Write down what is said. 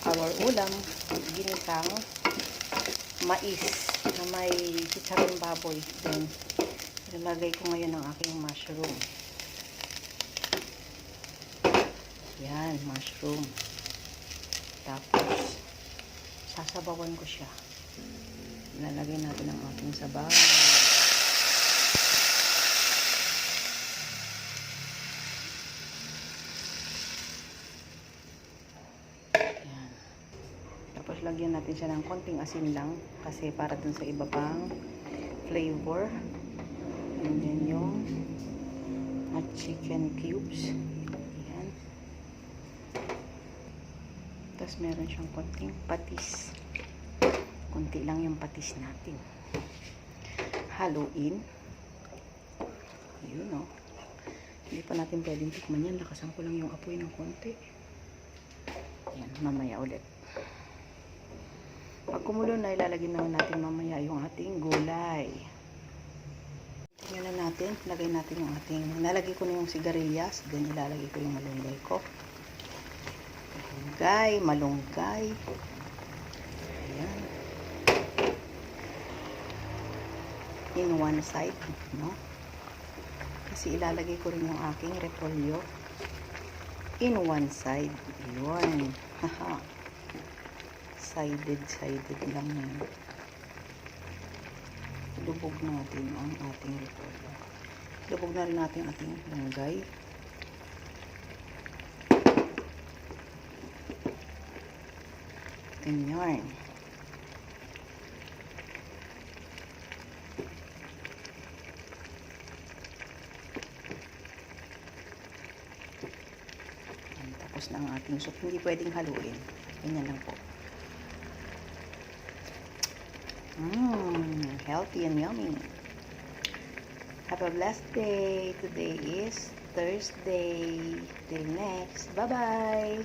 our ulam, ginisang mais na may chicharon baboy. Then, ilalagay ko ngayon ang aking mushroom. Yan, mushroom. Tapos, sasabawan ko siya. Ilalagay natin ang ating sabaw. Yan. Tapos, lagyan natin siya ng konting asin lang kasi para dun sa iba pang flavor. And then yung chicken cubes. Yan. Tapos, meron siyang konting patis. Kunti lang yung patis natin. Haluin. Yun, oh. Hindi pa natin pwedeng tikman yan. Lakasan ko lang yung apoy ng konti. Yan, mamaya ulit. Pag kumulo na, ilalagay naman natin mamaya yung ating gulay. Tingnan na natin. Lagay natin yung ating, nalagay ko na yung sigarilyas. Then, ilalagay ko yung malunggay ko. Malunggay. Ayan. In one side, no? Kasi ilalagay ko rin yung aking repolyo in one side. Yun. Haha. Sided lang yan. Lubog natin ang ating repolyo. Lubog na rin natin ang ating malunggay. Ganyan. Tapos na ang ating soup. Hindi pwedeng haluin. Ganyan lang po. Healthy and yummy. Have a blessed day. Today is Thursday. Till next. Bye-bye.